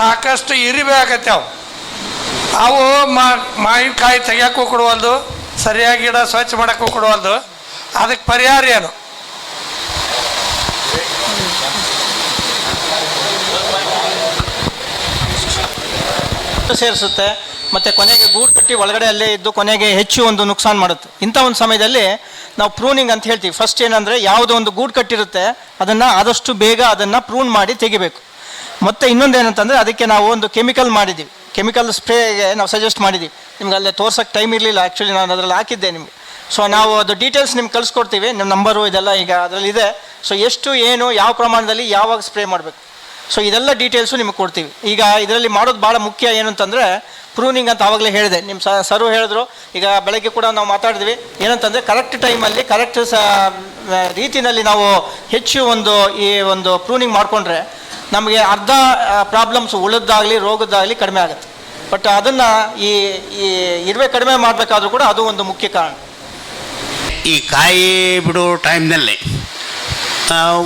ಸಾಕಷ್ಟು ಇರಿಬೆ ಆಗತ್ತೇವು. ಅವು ಮಾವಿನಕಾಯಿ ತೆಗಿಯೋಕ್ಕೂ ಕೊಡುವಲ್ದು, ಸರಿಯಾಗಿ ಗಿಡ ಸ್ವಚ್ಛ ಮಾಡೋಕ್ಕೂ ಕೊಡುವಲ್ದು. ಅದಕ್ಕೆ ಪರಿಹಾರ ಏನು? ಸೇರಿಸುತ್ತೆ ಮತ್ತು ಕೊನೆಗೆ ಗೂಡು ಕಟ್ಟಿ ಒಳಗಡೆ ಅಲ್ಲೇ ಇದ್ದು ಕೊನೆಗೆ ಹೆಚ್ಚು ಒಂದು ನುಕ್ಸಾನ್ ಮಾಡುತ್ತೆ. ಇಂಥ ಒಂದು ಸಮಯದಲ್ಲಿ ನಾವು ಪ್ರೂನಿಂಗ್ ಅಂತ ಹೇಳ್ತೀವಿ. ಫಸ್ಟ್ ಏನಂದರೆ ಯಾವುದೋ ಒಂದು ಗೂಡು ಕಟ್ಟಿರುತ್ತೆ ಅದನ್ನು ಆದಷ್ಟು ಬೇಗ ಅದನ್ನು ಪ್ರೂನ್ ಮಾಡಿ ತೆಗಿಬೇಕು. ಮತ್ತು ಇನ್ನೊಂದು ಏನಂತಂದರೆ ಅದಕ್ಕೆ ನಾವು ಒಂದು ಕೆಮಿಕಲ್ ಮಾಡಿದ್ದೀವಿ. ಕೆಮಿಕಲ್ ಸ್ಪ್ರೇಗೆ ನಾವು ಸಜೆಸ್ಟ್ ಮಾಡಿದ್ದೀವಿ. ನಿಮ್ಗೆ ಅಲ್ಲೇ ತೋರ್ಸೋಕ್ಕೆ ಟೈಮ್ ಇರಲಿಲ್ಲ, ಆ್ಯಕ್ಚುಲಿ ನಾನು ಅದರಲ್ಲಿ ಹಾಕಿದ್ದೆ ನಿಮಗೆ. ಸೊ ನಾವು ಅದು ಡೀಟೇಲ್ಸ್ ನಿಮ್ಗೆ ಕಳಿಸ್ಕೊಡ್ತೀವಿ, ನಿಮ್ಮ ನಂಬರು ಇದೆಲ್ಲ ಈಗ ಅದರಲ್ಲಿದೆ. ಸೊ ಎಷ್ಟು ಏನು ಯಾವ ಪ್ರಮಾಣದಲ್ಲಿ ಯಾವಾಗ ಸ್ಪ್ರೇ ಮಾಡಬೇಕು, ಸೊ ಇದೆಲ್ಲ ಡೀಟೇಲ್ಸು ನಿಮಗೆ ಕೊಡ್ತೀವಿ. ಈಗ ಇದರಲ್ಲಿ ಮಾಡೋದು ಭಾಳ ಮುಖ್ಯ ಏನು ಅಂತಂದರೆ ಪ್ರೂನಿಂಗ್ ಅಂತ ಆವಾಗಲೇ ಹೇಳಿದೆ. ನಿಮ್ಮ ಸರು ಹೇಳಿದ್ರು, ಈಗ ಬೆಳಗ್ಗೆ ಕೂಡ ನಾವು ಮಾತಾಡಿದ್ವಿ. ಏನಂತಂದರೆ ಕರೆಕ್ಟ್ ಟೈಮಲ್ಲಿ ಕರೆಕ್ಟ್ ರೀತಿಯಲ್ಲಿ ನಾವು ಹೆಚ್ಚು ಈ ಒಂದು ಪ್ರೂನಿಂಗ್ ಮಾಡಿಕೊಂಡ್ರೆ ನಮಗೆ ಅರ್ಧ ಪ್ರಾಬ್ಲಮ್ಸ್ ಉಳಿದಾಗಲಿ ರೋಗದ್ದಾಗಲಿ ಕಡಿಮೆ ಆಗುತ್ತೆ. ಬಟ್ ಅದನ್ನು ಈ ಇರುವೆ ಕಡಿಮೆ ಮಾಡಬೇಕಾದ್ರೂ ಕೂಡ ಅದು ಒಂದು ಮುಖ್ಯ ಕಾರಣ. ಈ ಕಾಯಿ ಬಿಡೋ ಟೈಮ್ನಲ್ಲಿ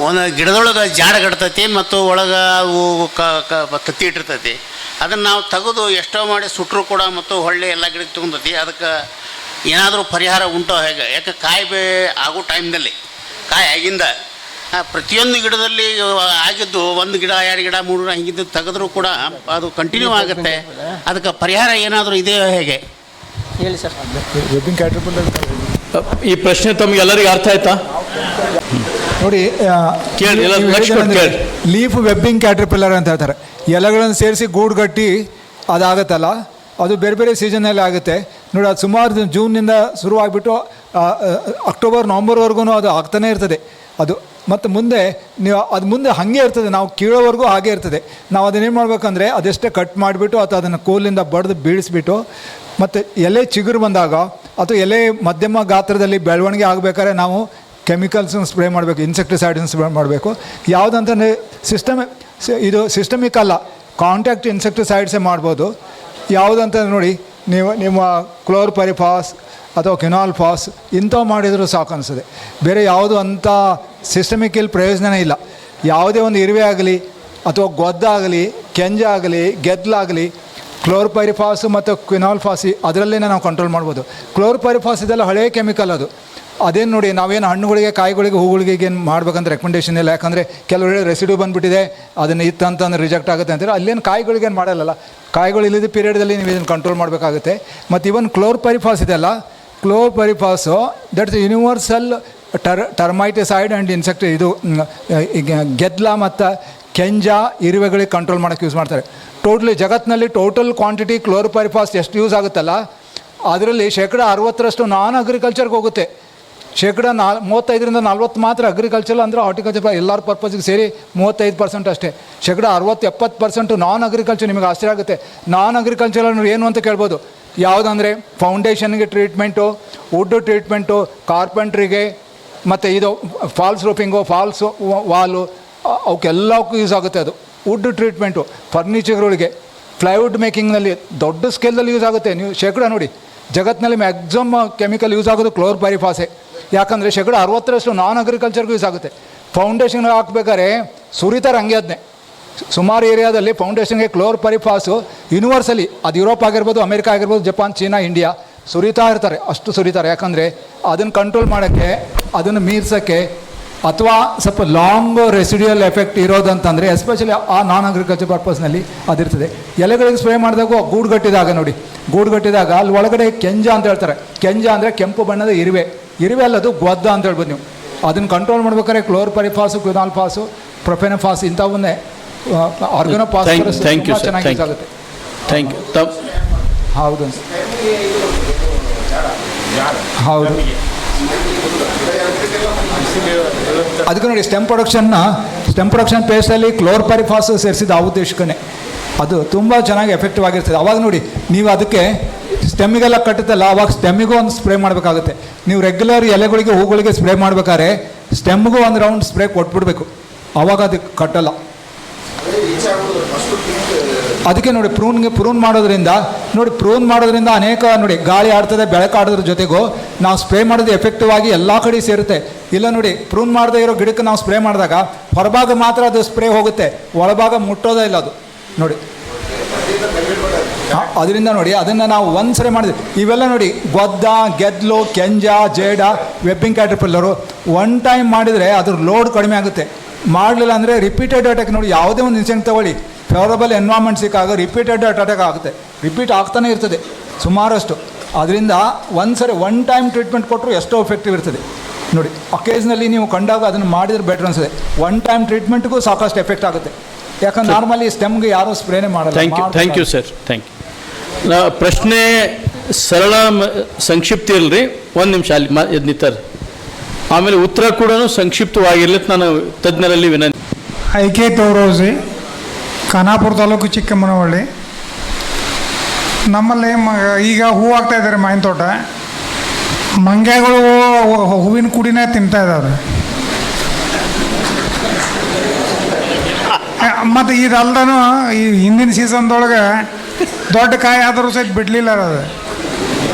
ಒಂದು ಗಿಡದೊಳಗೆ ಜಾಡ ಗಡ್ತೈತಿ ಮತ್ತು ಒಳಗೆ ಅವು ತತ್ತಿ ಇಟ್ಟಿರ್ತೈತಿ. ಅದನ್ನು ನಾವು ತೆಗೆದು ಎಷ್ಟೋ ಮಾಡಿ ಸುಟ್ಟರು ಕೂಡ ಮತ್ತು ಹೊಳ್ಳಿ ಎಲ್ಲ ಗಿಡಕ್ಕೆ ತೊಗೊಂಡೈತಿ. ಅದಕ್ಕೆ ಏನಾದರೂ ಪರಿಹಾರ ಉಂಟೋ ಹೇಗೆ? ಯಾಕೆ ಕಾಯಿ ಆಗೋ ಟೈಮ್ನಲ್ಲಿ ಕಾಯಿ ಆಗಿಂದ ಪ್ರತಿಯೊಂದು ಗಿಡದಲ್ಲಿ ಆಗಿದ್ದು 1 ಗಿಡ 2 ಗಿಡ 3 ಗಿಡ ಹಿಂಗಿದ್ದು ತೆಗೆದ್ರೂ ಕೂಡ ಅದು ಕಂಟಿನ್ಯೂ ಆಗುತ್ತೆ. ಅದಕ್ಕೆ ಪರಿಹಾರ ಏನಾದರೂ ಇದೆಯೋ ಹೇಗೆ? ಹೇಳಿ ಸರ್. ವೆಬ್ಬಿಂಗ್ ಕ್ಯಾಟರ್ಪಿಲ್ಲರ್ ಈ ಪ್ರಶ್ನೆ ತಮಗೆಲ್ಲರಿಗೂ ಅರ್ಥ ಆಯ್ತಾ? ನೋಡಿ, ಲೀಫ್ ವೆಬ್ಬಿಂಗ್ ಕ್ಯಾಟರ್ಪಿಲ್ಲರ್ ಅಂತ ಹೇಳ್ತಾರೆ. ಎಲೆಗಳನ್ನು ಸೇರಿಸಿ ಗೂಡು ಕಟ್ಟಿ ಅದಾಗತ್ತಲ್ಲ, ಅದು ಬೇರೆ ಬೇರೆ ಸೀಸನಲ್ಲಿ ಆಗುತ್ತೆ ನೋಡಿ. ಅದು ಸುಮಾರು ಜೂನ್ನಿಂದ ಶುರುವಾಗಿಬಿಟ್ಟು ಅಕ್ಟೋಬರ್ ನವಂಬರ್ವರೆಗೂ ಅದು ಆಗ್ತಾನೇ ಇರ್ತದೆ ಅದು. ಮತ್ತು ಮುಂದೆ ನೀವು ಅದು ಮುಂದೆ ಹಾಗೆ ಇರ್ತದೆ, ನಾವು ಕೀಳೋವರೆಗೂ ಹಾಗೆ ಇರ್ತದೆ. ನಾವು ಅದನ್ನೇನು ಮಾಡಬೇಕಂದ್ರೆ ಅದೆಷ್ಟೇ ಕಟ್ ಮಾಡಿಬಿಟ್ಟು ಅಥವಾ ಅದನ್ನು ಕೋಲಿಂದ ಬಡ್ದು ಬೀಳಿಸ್ಬಿಟ್ಟು, ಮತ್ತು ಎಲೆ ಚಿಗುರು ಬಂದಾಗ ಅಥವಾ ಎಲೆ ಮಧ್ಯಮ ಗಾತ್ರದಲ್ಲಿ ಬೆಳವಣಿಗೆ ಆಗಬೇಕಾದ್ರೆ ನಾವು ಕೆಮಿಕಲ್ಸನ್ನು ಸ್ಪ್ರೇ ಮಾಡಬೇಕು, ಇನ್ಸೆಕ್ಟಿಸೈಡ್ಸನ್ನು ಸ್ಪ್ರೇ ಮಾಡಬೇಕು. ಯಾವುದಂತಂದರೆ ಇದು ಸಿಸ್ಟಮಿಕ್ ಅಲ್ಲ, ಕಾಂಟ್ಯಾಕ್ಟ್ ಇನ್ಸೆಕ್ಟಿಸೈಡ್ಸೇ ಮಾಡ್ಬೋದು. ಯಾವುದಂತಂದ್ರೆ ನೋಡಿ, ನಿಮ್ಮ ಕ್ಲೋರ್ಪರಿಫಾಸ್ ಅಥವಾ ಕ್ವಿನಾಲ್ಫಾಸ್ ಇಂಥವು ಮಾಡಿದರೂ ಸಾಕು ಅನಿಸ್ತದೆ. ಬೇರೆ ಯಾವುದು ಅಂಥ ಸಿಸ್ಟಮಿಕ್ ಇಲ್ಲಿ ಪ್ರಯೋಜನವೇ ಇಲ್ಲ. ಯಾವುದೇ ಒಂದು ಇರುವೆ ಆಗಲಿ ಅಥವಾ ಗೊದ್ದಾಗಲಿ ಕೆಂಜಾಗಲಿ ಗೆದ್ದಲಾಗಲಿ ಕ್ಲೋರ್ಪರಿಫಾಸು ಮತ್ತು ಕ್ವಿನಾಲ್ಫಾಸಿ ಅದರಲ್ಲೇ ನಾವು ಕಂಟ್ರೋಲ್ ಮಾಡ್ಬೋದು. ಕ್ಲೋರ್ಪರಿಫಾಸ್ ಇದೆಲ್ಲ ಹಳೆಯ ಕೆಮಿಕಲ್ ಅದು. ಅದೇನು ನೋಡಿ, ನಾವೇನು ಹಣ್ಣುಗಳಿಗೆ ಕಾಯಿಗಳಿಗೆ ಹೂಗಳಿಗೆ ಏನು ಮಾಡ್ಬೇಕಂತ ರೆಕಮೆಂಡೇಷನ್ ಇಲ್ಲ. ಯಾಕಂದರೆ ಕೆಲವರು ರೆಸಿಡ್ಯೂ ಬಂದುಬಿಟ್ಟಿದೆ ಅದನ್ನು ಇತ್ತಂತಂದ್ರೆ ರಿಜೆಕ್ಟ್ ಆಗುತ್ತೆ ಅಂತಾರೆ. ಅಲ್ಲೇನು ಕಾಯಿಗಳಿಗೇನು ಮಾಡಲ್ಲ, ಕಾಯಿಗಳು ಇಲ್ಲದ ಪೀರಿಯಡ್ದಲ್ಲಿ ನೀವು ಇದನ್ನು ಕಂಟ್ರೋಲ್ ಮಾಡಬೇಕಾಗುತ್ತೆ. ಮತ್ತು ಇವನ್ ಕ್ಲೋರ್ಪರಿಫಾಸ್ ಇದೆಲ್ಲ, ಕ್ಲೋರ್ಪರಿಫಾಸು ದಟ್ಸ್ ಯೂನಿವರ್ಸಲ್ ಟರ್ಮೈಟಿಸೈಡ್ ಆ್ಯಂಡ್ ಇನ್ಸೆಕ್ಟ್. ಇದು ಗೆದ್ದಲ ಮತ್ತು ಕೆಂಜ ಇರುವೆಗಳಿಗೆ ಕಂಟ್ರೋಲ್ ಮಾಡೋಕ್ಕೆ ಯೂಸ್ ಮಾಡ್ತಾರೆ. ಜಗತ್ತಿನಲ್ಲಿ ಟೋಟಲ್ ಕ್ವಾಂಟಿಟಿ ಕ್ಲೋರ್ಪರಿಫಾಸ್ ಎಷ್ಟು ಯೂಸ್ ಆಗುತ್ತಲ್ಲ ಅದರಲ್ಲಿ 60% ನಾನ್ ಅಗ್ರಿಕಲ್ಚರ್ಗೆ ಹೋಗುತ್ತೆ. 35ರಿಂದ 40 ಮಾತ್ರ ಅಗ್ರಿಕಲ್ಚರ್ ಅಂದರೆ ಹಾರ್ಟಿಕಲ್ಚರ್ ಎಲ್ಲರ ಪರ್ಪಸ್ಗೆ ಸೇರಿ 35% ಅಷ್ಟೇ. 60-70% ನಾನ್ ಅಗ್ರಿಕಲ್ಚರ್. ನಿಮಗೆ ಆಶ್ಚರ್ಯ ಆಗುತ್ತೆ, ನಾನ್ ಅಗ್ರಿಕಲ್ಚರ್ ಅಂದ್ರೆ ಏನು ಅಂತ ಕೇಳ್ಬೋದು. ಯಾವುದಂದರೆ ಫೌಂಡೇಶನ್ಗೆ ಟ್ರೀಟ್ಮೆಂಟು, ವುಡ್ ಟ್ರೀಟ್ಮೆಂಟು, ಕಾರ್ಪೆಂಟ್ರಿಗೆ, ಮತ್ತು ಇದು ಫಾಲ್ಸ್ ರೂಫಿಂಗು, ಫಾಲ್ಸ್ ವಾಲು, ಅವಕ್ಕೆಲ್ಲಕ್ಕೂ ಯೂಸ್ ಆಗುತ್ತೆ. ಅದು ವುಡ್ ಟ್ರೀಟ್ಮೆಂಟು, ಫರ್ನಿಚರ್ಗಳಿಗೆ, ಪ್ಲೈವುಡ್ ಮೇಕಿಂಗ್ನಲ್ಲಿ ದೊಡ್ಡ ಸ್ಕೇಲಲ್ಲಿ ಯೂಸ್ ಆಗುತ್ತೆ. ನೀವು ನೋಡಿ, ಜಗತ್ತಿನಲ್ಲಿ ಮ್ಯಾಕ್ಸಿಮಮ್ ಕೆಮಿಕಲ್ ಯೂಸ್ ಆಗೋದು ಕ್ಲೋರ್ಪರಿಫಾಸೆ. ಯಾಕಂದರೆ 60% ನಾನ್ ಅಗ್ರಿಕಲ್ಚರ್ಗೂ ಯೂಸ್ ಆಗುತ್ತೆ. ಫೌಂಡೇಶನ್ ಹಾಕ್ಬೇಕಾದ್ರೆ ಸುರಿತಾರೆ ಹಂಗೆ ಅದನ್ನೇ. ಸುಮಾರು ಏರಿಯಾದಲ್ಲಿ ಫೌಂಡೇಶನ್ಗೆ ಕ್ಲೋರ್ಪರಿಫಾಸು ಯೂನಿವರ್ಸಲಿ, ಅದು ಯುರೋಪ್ ಆಗಿರ್ಬೋದು, ಅಮೇರಿಕಾ ಆಗಿರ್ಬೋದು, ಜಪಾನ್, ಚೀನಾ, ಇಂಡಿಯಾ ಸುರಿತಾ ಇರ್ತಾರೆ, ಅಷ್ಟು ಸುರಿತಾರೆ. ಯಾಕಂದರೆ ಅದನ್ನು ಕಂಟ್ರೋಲ್ ಮಾಡೋಕ್ಕೆ, ಅದನ್ನು ಮೀರ್ಸೋಕ್ಕೆ, ಅಥವಾ ಸ್ವಲ್ಪ ಲಾಂಗ್ ರೆಸಿಡ್ಯೂಯಲ್ ಎಫೆಕ್ಟ್ ಇರೋದಂತಂದರೆ ಎಸ್ಪೆಷಲಿ ಆ ನಾನ್ ಅಗ್ರಿಕಲ್ಚರ್ ಪರ್ಪಸ್ನಲ್ಲಿ ಅದಿರ್ತದೆ. ಎಲೆಗಳಿಗೆ ಸ್ಪ್ರೇ ಮಾಡಿದಾಗ ಗೂಡುಗಟ್ಟಿದಾಗ ನೋಡಿ, ಗೂಡುಗಟ್ಟಿದಾಗ ಅಲ್ಲಿ ಒಳಗಡೆ ಕೆಂಜ ಅಂತ ಹೇಳ್ತಾರೆ. ಕೆಂಜ ಅಂದರೆ ಕೆಂಪು ಬಣ್ಣದ ಇರುವೆ ಅಲ್ಲದು ಗೊದ್ದ ಅಂತ ಹೇಳ್ಬೋದು. ನೀವು ಅದನ್ನು ಕಂಟ್ರೋಲ್ ಮಾಡ್ಬೇಕಾದ್ರೆ ಕ್ಲೋರ್ಪರಿಫಾಸು, ಕ್ವಿನಾಲ್ಫಾಸು, ಪ್ರೊಫೆನಫಾಸ್ ಇಂಥವನ್ನೇ ಆರ್ಗನೋಫಾಸ್ಫರಸ್ ಚೆನ್ನಾಗಿ ಯೂಸ್ ಆಗುತ್ತೆ. Thank you. ಹೌದು ಹೌದು. ಅದಕ್ಕೆ ನೋಡಿ, ಸ್ಟೆಮ್ ಪ್ರೊಡಕ್ಷನ್ ಪೇಸ್ಟಲ್ಲಿ ಕ್ಲೋರ್ಪರಿಫಾಸ್ ಸೇರಿಸಿದ ಆ ಉದ್ದೇಶಕ್ಕೇ ಅದು ತುಂಬ ಚೆನ್ನಾಗಿ ಎಫೆಕ್ಟಿವ್ ಆಗಿರ್ತದೆ. ಅವಾಗ ನೋಡಿ, ನೀವು ಅದಕ್ಕೆ ಸ್ಟೆಮ್ಮಿಗೆಲ್ಲ ಕಟ್ಟುತ್ತಲ್ಲ, ಅವಾಗ ಸ್ಟೆಮ್ಮಿಗೂ ಒಂದು ಸ್ಪ್ರೇ ಮಾಡಬೇಕಾಗುತ್ತೆ. ನೀವು ರೆಗ್ಯುಲರ್ ಎಲೆಗಳಿಗೆ ಹೂಗಳಿಗೆ ಸ್ಪ್ರೇ ಮಾಡಬೇಕಾದ್ರೆ ಸ್ಟೆಮ್ಗೂ ಒಂದು ರೌಂಡ್ ಸ್ಪ್ರೇ ಕೊಟ್ಬಿಡ್ಬೇಕು, ಆವಾಗ ಅದಕ್ಕೆ ಕಟ್ಟಲ್ಲ. ಅದಕ್ಕೆ ನೋಡಿ, ಪ್ರೂನ್ ಮಾಡೋದ್ರಿಂದ ಅನೇಕ ನೋಡಿ, ಗಾಳಿ ಆಡ್ತದೆ, ಬೆಳಕಾಡೋದ್ರ ಜೊತೆಗೂ ನಾವು ಸ್ಪ್ರೇ ಮಾಡೋದು ಎಫೆಕ್ಟಿವ್ ಆಗಿ ಎಲ್ಲ ಕಡೆ ಸೇರುತ್ತೆ. ಇಲ್ಲ ನೋಡಿ, ಪ್ರೂನ್ ಮಾಡದೇ ಇರೋ ಗಿಡಕ್ಕೆ ನಾವು ಸ್ಪ್ರೇ ಮಾಡಿದಾಗ ಹೊರಭಾಗ ಮಾತ್ರ ಅದು ಸ್ಪ್ರೇ ಹೋಗುತ್ತೆ, ಒಳಭಾಗ ಮುಟ್ಟೋದೇ ಇಲ್ಲ ಅದು ನೋಡಿ. ಅದರಿಂದ ನೋಡಿ ಅದನ್ನು ನಾವು ಒಂದ್ಸರಿ ಮಾಡಿದ್ವಿ. ಇವೆಲ್ಲ ನೋಡಿ ಗೊದ್ದ, ಗೆದ್ಲು, ಕೆಂಜ, ಜೇಡ, ವೆಬ್ಬಿಂಗ್ ಕ್ಯಾಟರ್ಪಿಲ್ಲರು ಒನ್ ಟೈಮ್ ಮಾಡಿದರೆ ಅದ್ರ ಲೋಡ್ ಕಡಿಮೆ ಆಗುತ್ತೆ. ಮಾಡಲಿಲ್ಲ ಅಂದರೆ ರಿಪೀಟೆಡ್ ಅಟ್ಯಾಕ್ ನೋಡಿ, ಯಾವುದೇ ಒಂದು ಇನ್ಸಿಡೆಂಟ್ ತಗೊಳ್ಳಿ, ಫೇವರಬಲ್ ಎನ್ವಾಮೆಂಟ್ ಸಿಕ್ಕಾಗ ರಿಪೀಟೆಡ್ ಅಟ್ಯಾಕ್ ಆಗುತ್ತೆ, ರಿಪೀಟ್ ಆಗ್ತಾನೆ ಇರ್ತದೆ ಸುಮಾರಷ್ಟು. ಅದರಿಂದ ಒನ್ ಟೈಮ್ ಟ್ರೀಟ್ಮೆಂಟ್ ಕೊಟ್ಟರು ಎಷ್ಟೋ ಎಫೆಕ್ಟಿವ್ ಇರ್ತದೆ ನೋಡಿ. ಅಕೇಜ್ನಲ್ಲಿ ನೀವು ಕಂಡಾಗ ಅದನ್ನು ಮಾಡಿದ್ರೆ ಬೆಟರ್ ಅನಿಸ್ತದೆ. ಒನ್ ಟೈಮ್ ಟ್ರೀಟ್ಮೆಂಟ್ಗೂ ಸಾಕಷ್ಟು ಎಫೆಕ್ಟ್ ಆಗುತ್ತೆ. ಯಾಕಂದ್ರೆ ನಾರ್ಮಲಿ ಸ್ಟೆಮ್ಗೆ ಯಾರೂ ಸ್ಪ್ರೇನೇ ಮಾಡಲ್ಲ. Thank you sir, thank you. ಪ್ರಶ್ನೆ ಸರಳ ಸಂಕ್ಷಿಪ್ತ ಇರಲಿ, ಒಂದು ನಿಮಿಷ ಅಲ್ಲಿ ನಿಂತಾರೆ, ಆಮೇಲೆ ಉತ್ತರ ಕೂಡ ಸಂಕ್ಷಿಪ್ತವಾಗಿರಲಿ ನಾನು ತಜ್ಞರಲ್ಲಿ ವಿನಂತಿ. ಐಕೆ ತೋರೋಜಿ, ಖಾನಾಪುರ ತಾಲೂಕು, ಚಿಕ್ಕಮ್ಮನಹಳ್ಳಿ. ನಮ್ಮಲ್ಲಿ ಈಗ ಹೂ ಆಗ್ತಾ ಇದ್ದಾರೆ ಮಾವಿನ ತೋಟ. ಮಂಗ್ಯಾಗಳು ಹೂವಿನ ಕುಡಿನೇ ತಿಂತಾ ಇದ್ದಾವೆ. ಮತ್ತು ಇದಲ್ದೂ ಈ ಹಿಂದಿನ ಸೀಸನ್ದೊಳಗೆ ದೊಡ್ಡ ಕಾಯಿ ಆದರೂ ಸಹಿತ ಬಿಡಲಿಲ್ಲ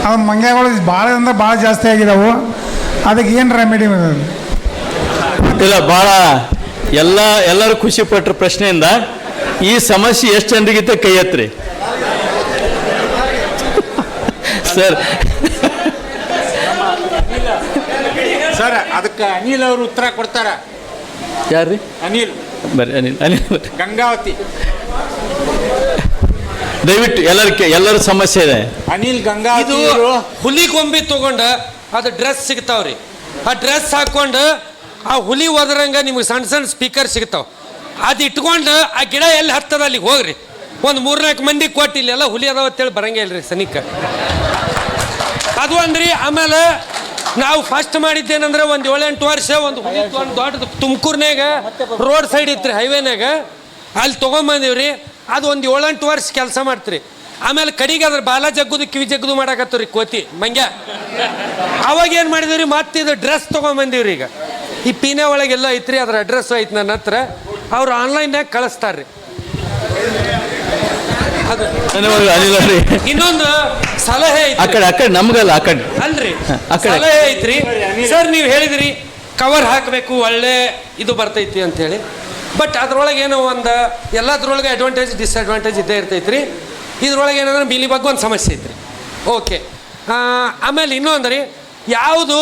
ಅದು ಮಂಗ್ಯಾಗಳು ಭಾಳ ಅಂದ್ರೆ ಭಾಳ ಜಾಸ್ತಿ ಆಗಿದಾವೆ. ಅದಕ್ಕೆ ಏನು ರೆಮಿಡಿ? ಇಲ್ಲ, ಭಾಳ ಎಲ್ಲರೂ ಖುಷಿ ಪಟ್ಟರು ಪ್ರಶ್ನೆಯಿಂದ. ಈ ಸಮಸ್ಯೆ ಎಷ್ಟು ಜನರಿಗಿಂತ ಕೈ ಎತ್ರಿ ಸರ್. ಸರ್ ಅದಕ್ಕೆ ಅನಿಲ್ ಅವರು ಉತ್ತರ ಕೊಡ್ತಾರ. ಯಾರ್ರಿ? ಅನಿಲ್ ಬರ್ರಿ, ಅನಿಲ್ ಬರ್ರಿ. ಗಂಗಾವತಿ. ದಯವಿಟ್ಟು ಎಲ್ಲರ ಸಮಸ್ಯೆ ಇದೆ. ಅನಿಲ್ ಗಂಗಾವತಿ. ಹುಲಿ ಗೊಂಬಿ ತಗೊಂಡು ಅದು ಡ್ರೆಸ್ ಸಿಗ್ತಾವ್ರಿ. ಆ ಡ್ರೆಸ್ ಹಾಕೊಂಡು ಆ ಹುಲಿ ಒದರಂಗ ನಿಮ್ಗೆ ಸಣ್ಣ ಸಣ್ಣ ಸ್ಪೀಕರ್ ಸಿಗ್ತಾವ. ಅದು ಇಟ್ಕೊಂಡು ಆ ಗಿಡ ಎಲ್ಲಿ ಹತ್ತದ ಅಲ್ಲಿಗೆ ಹೋಗ್ರಿ. ಒಂದು 3-4 ಮಂದಿ ಕೊಟ್ಟು ಇಲ್ಲೆಲ್ಲ ಹುಲಿ ಅದಾವ ಅಂತೇಳಿ ಬರಂಗೇ ಇಲ್ರಿ ಸನಿಕ. ಅದು ಅಂದ್ರಿ. ಆಮೇಲೆ ನಾವು ಫಸ್ಟ್ ಮಾಡಿದ್ದೇನೆಂದ್ರೆ ಒಂದು 7-8 ವರ್ಷ ಒಂದು ಹುಲಿ ಒಂದು ದೊಡ್ಡದು ತುಮಕೂರ್ನಾಗ ರೋಡ್ ಸೈಡ್ ಇತ್ತು, ಹೈವೇನಾಗ, ಅಲ್ಲಿ ತೊಗೊಂಬಂದಿವ್ರಿ. ಅದು ಒಂದು 7-8 ವರ್ಷ ಕೆಲಸ ಮಾಡ್ತೀರಿ. ಆಮೇಲೆ ಕಡೆಗೆ ಅದ್ರ ಬಾಲ ಜಗ್ಗುದು ಕಿವಿ ಜಗ್ಗುದು ಮಾಡಾಕತ್ತವ್ರಿ ಕೋತಿ ಮಂಗ್ಯ. ಅವಾಗ ಏನು ಮಾಡಿದಿವ್ರಿ, ಮತ್ತೆ ಇದು ಡ್ರೆಸ್ ತೊಗೊಂಬಂದಿವ್ರಿ. ಈಗ ಈ ಪೀನೆ ಒಳಗೆಲ್ಲ ಐತ್ರಿ, ಅದ್ರ ಅಡ್ರೆಸ್ ಐತೆ ನನ್ನ ಹತ್ರ. ಅವ್ರು ಆನ್ಲೈನ್ಯಾಗ ಕಳಿಸ್ತಾರ್ರಿ. ಅದು ಇನ್ನೊಂದು ಸಲಹೆ ಐತಿ ನಮ್ಗಲ್ಲ, ಆ ಕಡೆ ಅಲ್ರಿ, ಸಲಹೆ ಐತ್ರಿ ಸರ್. ನೀವು ಹೇಳಿದ್ರಿ ಕವರ್ ಹಾಕಬೇಕು, ಒಳ್ಳೆ ಇದು ಬರ್ತೈತಿ ಅಂತ ಹೇಳಿ. ಬಟ್ ಅದ್ರೊಳಗೆ ಏನೋ ಒಂದು ಎಲ್ಲದ್ರೊಳಗೆ ಅಡ್ವಾಂಟೇಜ್ ಡಿಸ್ಅಡ್ವಾಂಟೇಜ್ ಇದ್ದೇ ಇರ್ತೈತ್ರಿ. ಇದ್ರೊಳಗೆ ಏನಂದ್ರೆ ಬಿಲಿ ಬಗ್ಗೆ ಒಂದು ಸಮಸ್ಯೆ ಐತ್ರಿ. ಓಕೆ. ಆಮೇಲೆ ಇನ್ನೊಂದ್ರಿ, ಯಾವುದು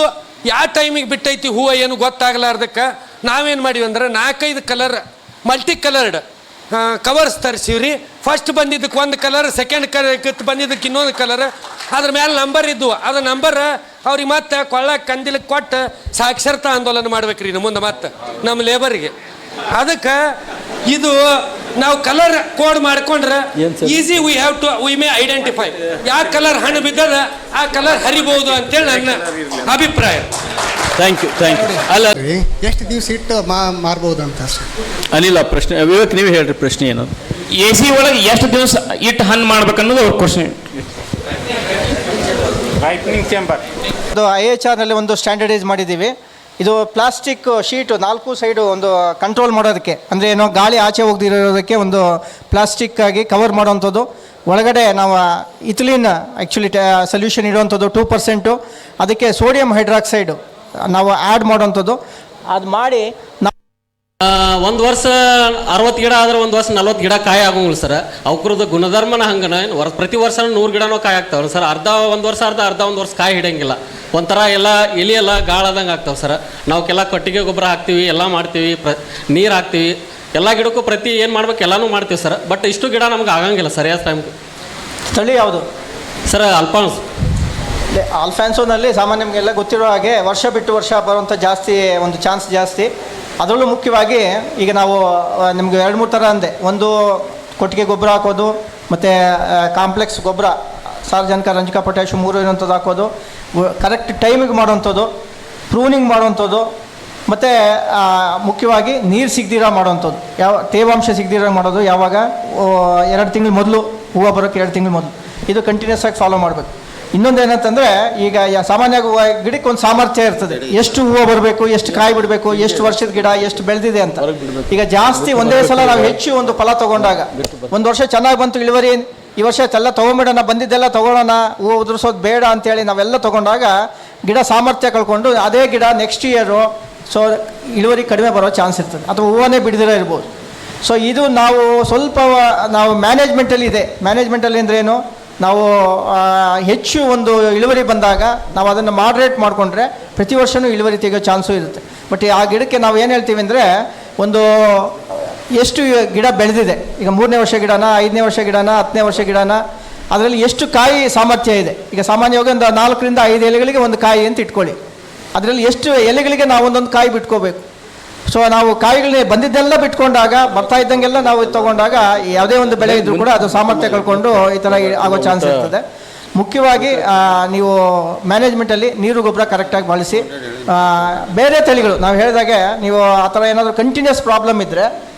ಯಾವ ಟೈಮಿಗೆ ಬಿಟ್ಟೈತಿ ಹೂವು ಏನು ಗೊತ್ತಾಗಲಾರ್ದಕ್ಕೆ ನಾವೇನು ಮಾಡೀವಿ ಅಂದ್ರೆ 4-5 ಕಲರ್ ಮಲ್ಟಿ ಕಲರ್ಡ್ ಕವರ್ಸ್ ತರಿಸಿವ್ರಿ. ಫಸ್ಟ್ ಬಂದಿದ್ದಕ್ಕೆ ಒಂದು ಕಲರ್, ಸೆಕೆಂಡ್ ಕಲರ್ ಬಂದಿದ್ದಕ್ಕೆ ಇನ್ನೊಂದು ಕಲರ್, ಅದ್ರ ಮೇಲೆ ನಂಬರ್ ಇದ್ವು. ಅದು ನಂಬರ್ ಅವ್ರಿಗೆ ಮತ್ತೆ ಕೊಳ್ಳಕ್ಕೆ ಕಂದಿಲಕ್ಕೆ ಕೊಟ್ಟು ಸಾಕ್ಷರತಾ ಆಂದೋಲನ ಮಾಡ್ಬೇಕ್ರಿ ಇನ್ನು ಮುಂದೆ ಮತ್ತೆ ನಮ್ಮ ಲೇಬರ್ಗೆ. ಅದಕ್ಕೆ ಇದು ನಾವು ಕಲರ್ ಕೋಡ್ ಮಾಡ್ಕೊಂಡ್ರೆ ಈಸಿ ವಿ ಮೇ ಐಡೆಂಟಿಫೈ ಯಾವ ಕಲರ್ ಹಣ್ಣು ಬಿದ್ದದ ಆ ಕಲರ್ ಹರಿಬಹುದು ಅಂತೇಳಿ ನನ್ನ ಅಭಿಪ್ರಾಯ. Thank you. ಅಲ್ಲ, ಎಷ್ಟು ದಿವಸ ಇಟ್ಟು ಮಾರ್ಬೋದು ಅಂತ ಅನಿಲ ಪ್ರಶ್ನೆ. ವಿವೇಕ್, ನೀವು ಹೇಳ್ರಿ ಪ್ರಶ್ನೆ ಏನು? AC ಒಳಗೆ ಎಷ್ಟು ದಿವಸ ಇಟ್ಟು ಹಣ್ಣು ಮಾಡ್ಬೇಕನ್ನೋದು ಅವ್ರ ಕ್ವಶನ್. ರೈಟ್ನಿಂಗ್ ಚೇಂಬರ್ ಅದು IHRನಲ್ಲಿ ಒಂದು ಸ್ಟ್ಯಾಂಡರ್ಡೈಸ್ ಮಾಡಿದ್ದೀವಿ. ಇದು ಪ್ಲಾಸ್ಟಿಕ್ ಶೀಟು 4 ಸೈಡು ಒಂದು ಕಂಟ್ರೋಲ್ ಮಾಡೋದಕ್ಕೆ, ಅಂದರೆ ಏನೋ ಗಾಳಿ ಆಚೆ ಹೋಗದಿರೋದಕ್ಕೆ ಒಂದು ಪ್ಲಾಸ್ಟಿಕ್ ಆಗಿ ಕವರ್ ಮಾಡೋವಂಥದ್ದು. ಒಳಗಡೆ ನಾವು ಇಥಿಲಿನ್ ಆ್ಯಕ್ಚುಲಿ ಸೊಲ್ಯೂಷನ್ ಇಡುವಂಥದ್ದು 2%. ಅದಕ್ಕೆ ಸೋಡಿಯಂ ಹೈಡ್ರಾಕ್ಸೈಡು ನಾವು ಆ್ಯಡ್ ಮಾಡೋವಂಥದ್ದು. ಅದು ಮಾಡಿ ಒಂದು ವರ್ಷ 60 ಗಿಡ ಆದ್ರೆ ಒಂದು ವರ್ಷ 40 ಗಿಡ ಕಾಯಿ ಆಗೋಂಗಿಲ್ಲ ಸರ್. ಅವ್ರದ್ದು ಗುಣಧರ್ಮನ ಹಂಗನ ಪ್ರತಿ ವರ್ಷ 100 ಗಿಡನೂ ಕಾಯಿ ಆಗ್ತಾವ್ರಿ ಸರ್. ಒಂದು ವರ್ಷ ಒಂದು ವರ್ಷ ಕಾಯಿ ಹಿಡಿಯಂಗಿಲ್ಲ. ಒಂಥರ ಎಲ್ಲ ಎಲೆ ಎಲ್ಲ ಗಾಳದಂಗೆ ಆಗ್ತಾವೆ ಸರ್. ನಾವಕ್ಕೆಲ್ಲ ಕಟ್ಟಿಗೆ ಗೊಬ್ಬರ ಹಾಕ್ತೀವಿ, ಎಲ್ಲ ಮಾಡ್ತೀವಿ, ನೀರು ಹಾಕ್ತೀವಿ, ಎಲ್ಲ ಗಿಡಕ್ಕೂ ಪ್ರತಿ ಏನು ಮಾಡ್ಬೇಕು ಎಲ್ಲನೂ ಮಾಡ್ತೀವಿ ಸರ್. ಬಟ್ ಇಷ್ಟು ಗಿಡ ನಮ್ಗೆ ಆಗಂಗಿಲ್ಲ ಸರಿಯಾದ ಟೈಮ್ಗೆ. ತಳಿ ಯಾವುದು ಸರ್? ಅಲ್ಫಾನ್ಸ್. ಆಲ್ಫಾನ್ಸೋನಲ್ಲಿ ಸಾಮಾನ್ಯ ನಿಮಗೆಲ್ಲ ಗೊತ್ತಿರೋ ಹಾಗೆ ವರ್ಷ ಬಿಟ್ಟು ವರ್ಷ ಬರುವಂಥ ಜಾಸ್ತಿ ಒಂದು ಚಾನ್ಸ್ ಜಾಸ್ತಿ. ಅದರಲ್ಲೂ ಮುಖ್ಯವಾಗಿ ಈಗ ನಾವು ನಿಮಗೆ 2-3 ಥರ ಅಂದೆ. ಒಂದು ಕೊಟ್ಟಿಗೆ ಗೊಬ್ಬರ ಹಾಕೋದು, ಮತ್ತು ಕಾಂಪ್ಲೆಕ್ಸ್ ಗೊಬ್ಬರ ಸಾರ್ವಜನಿಕ ರಂಜಕ ಪೊಟ್ಯಾಶ್ 3 ಇರೋಂಥದ್ದು ಹಾಕೋದು, ಕರೆಕ್ಟ್ ಟೈಮಿಗೆ ಮಾಡೋವಂಥದ್ದು, ಪ್ರೂನಿಂಗ್ ಮಾಡೋವಂಥದ್ದು, ಮತ್ತು ಮುಖ್ಯವಾಗಿ ನೀರು ಸಿಗದಿರ ಮಾಡೋವಂಥದ್ದು, ತೇವಾಂಶ ಸಿಗದಿರ ಮಾಡೋದು. ಯಾವಾಗ 2 ತಿಂಗಳು ಮೊದಲು, ಹೂವು ಬರೋಕ್ಕೆ 2 ತಿಂಗಳು ಮೊದಲು. ಇದು ಕಂಟಿನ್ಯೂಸ್ ಆಗಿ ಫಾಲೋ ಮಾಡಬೇಕು. ಇನ್ನೊಂದು ಏನಂತಂದರೆ, ಈಗ ಸಾಮಾನ್ಯವಾಗಿ ಗಿಡಕ್ಕೆ ಒಂದು ಸಾಮರ್ಥ್ಯ ಇರ್ತದೆ, ಎಷ್ಟು ಹೂವು ಬರಬೇಕು, ಎಷ್ಟು ಕಾಯಿ ಬಿಡಬೇಕು, ಎಷ್ಟು ವರ್ಷದ ಗಿಡ ಎಷ್ಟು ಬೆಳೆದಿದೆ ಅಂತ. ಈಗ ಜಾಸ್ತಿ ಒಂದೇ ಸಲ ನಾವು ಹೆಚ್ಚು ಒಂದು ಫಲ ತೊಗೊಂಡಾಗ, ಒಂದು ವರ್ಷ ಚೆನ್ನಾಗಿ ಬಂತು ಇಳುವರಿ, ಈ ವರ್ಷ ಎಲ್ಲ ತೊಗೊಂಬಿಡೋಣ, ಬಂದಿದ್ದೆಲ್ಲ ತೊಗೊಳ್ಳೋಣ, ಹೂವು ಉದುರಿಸೋದು ಬೇಡ ಅಂತೇಳಿ ನಾವೆಲ್ಲ ತೊಗೊಂಡಾಗ ಗಿಡ ಸಾಮರ್ಥ್ಯ ಕಳ್ಕೊಂಡು ಅದೇ ಗಿಡ ನೆಕ್ಸ್ಟ್ ಇಯರು ಇಳುವರಿ ಕಡಿಮೆ ಬರೋ ಚಾನ್ಸ್ ಇರ್ತದೆ, ಅಥವಾ ಹೂವನ್ನೇ ಬಿಡದಿರೋ ಇರ್ಬೋದು. ಸೊ ಇದು ನಾವು ಸ್ವಲ್ಪ ನಾವು ಮ್ಯಾನೇಜ್ಮೆಂಟಲ್ಲಿ ಇದೆ. ಮ್ಯಾನೇಜ್ಮೆಂಟಲ್ಲಿ ಅಂದರೆ ಏನು, ನಾವು ಹೆಚ್ಚು ಒಂದು ಇಳುವರಿ ಬಂದಾಗ ನಾವು ಅದನ್ನು ಮಾಡ್ರೇಟ್ ಮಾಡಿಕೊಂಡ್ರೆ ಪ್ರತಿ ವರ್ಷವೂ ಇಳುವರಿ ತೆಗೆಯೋ ಚಾನ್ಸು ಇರುತ್ತೆ. ಬಟ್ ಆ ಗಿಡಕ್ಕೆ ನಾವು ಏನು ಹೇಳ್ತೀವಿ ಅಂದರೆ, ಒಂದು ಎಷ್ಟು ಗಿಡ ಬೆಳೆದಿದೆ, ಈಗ 3ನೇ ವರ್ಷ ಗಿಡನ, 5ನೇ ವರ್ಷ ಗಿಡನ, 10ನೇ ವರ್ಷ ಗಿಡನ, ಅದರಲ್ಲಿ ಎಷ್ಟು ಕಾಯಿ ಸಾಮರ್ಥ್ಯ ಇದೆ. ಈಗ ಸಾಮಾನ್ಯವಾಗಿ ಒಂದು 4 ರಿಂದ 5 ಎಲೆಗಳಿಗೆ ಒಂದು ಕಾಯಿ ಅಂತ ಇಟ್ಕೊಳ್ಳಿ. ಅದರಲ್ಲಿ ಎಷ್ಟು ಎಲೆಗಳಿಗೆ ನಾವು ಒಂದೊಂದು ಕಾಯಿ ಬಿಟ್ಕೋಬೇಕು. ಸೊ ನಾವು ಕಾಯಿಗಳನ್ನ ಬಂದಿದ್ದೆಲ್ಲ ಬಿಟ್ಕೊಂಡಾಗ, ಬರ್ತಾ ಇದ್ದಂಗೆಲ್ಲ ನಾವು ತೊಗೊಂಡಾಗ ಯಾವುದೇ ಒಂದು ಬೆಳೆ ಇದ್ರೂ ಕೂಡ ಅದು ಸಾಮರ್ಥ್ಯ ಕಳ್ಕೊಂಡು ಈ ಥರ ಆಗೋ ಚಾನ್ಸ್ ಇರ್ತದೆ. ಮುಖ್ಯವಾಗಿ ನೀವು ಮ್ಯಾನೇಜ್ಮೆಂಟಲ್ಲಿ ನೀರು ಗೊಬ್ಬರ ಕರೆಕ್ಟಾಗಿ ಬಳಸಿ. ಬೇರೆ ತಳಿಗಳು ನಾವು ಹೇಳಿದಾಗೆ, ನೀವು ಆ ಥರ ಏನಾದರೂ ಕಂಟಿನ್ಯೂಸ್ ಪ್ರಾಬ್ಲಮ್ ಇದ್ದರೆ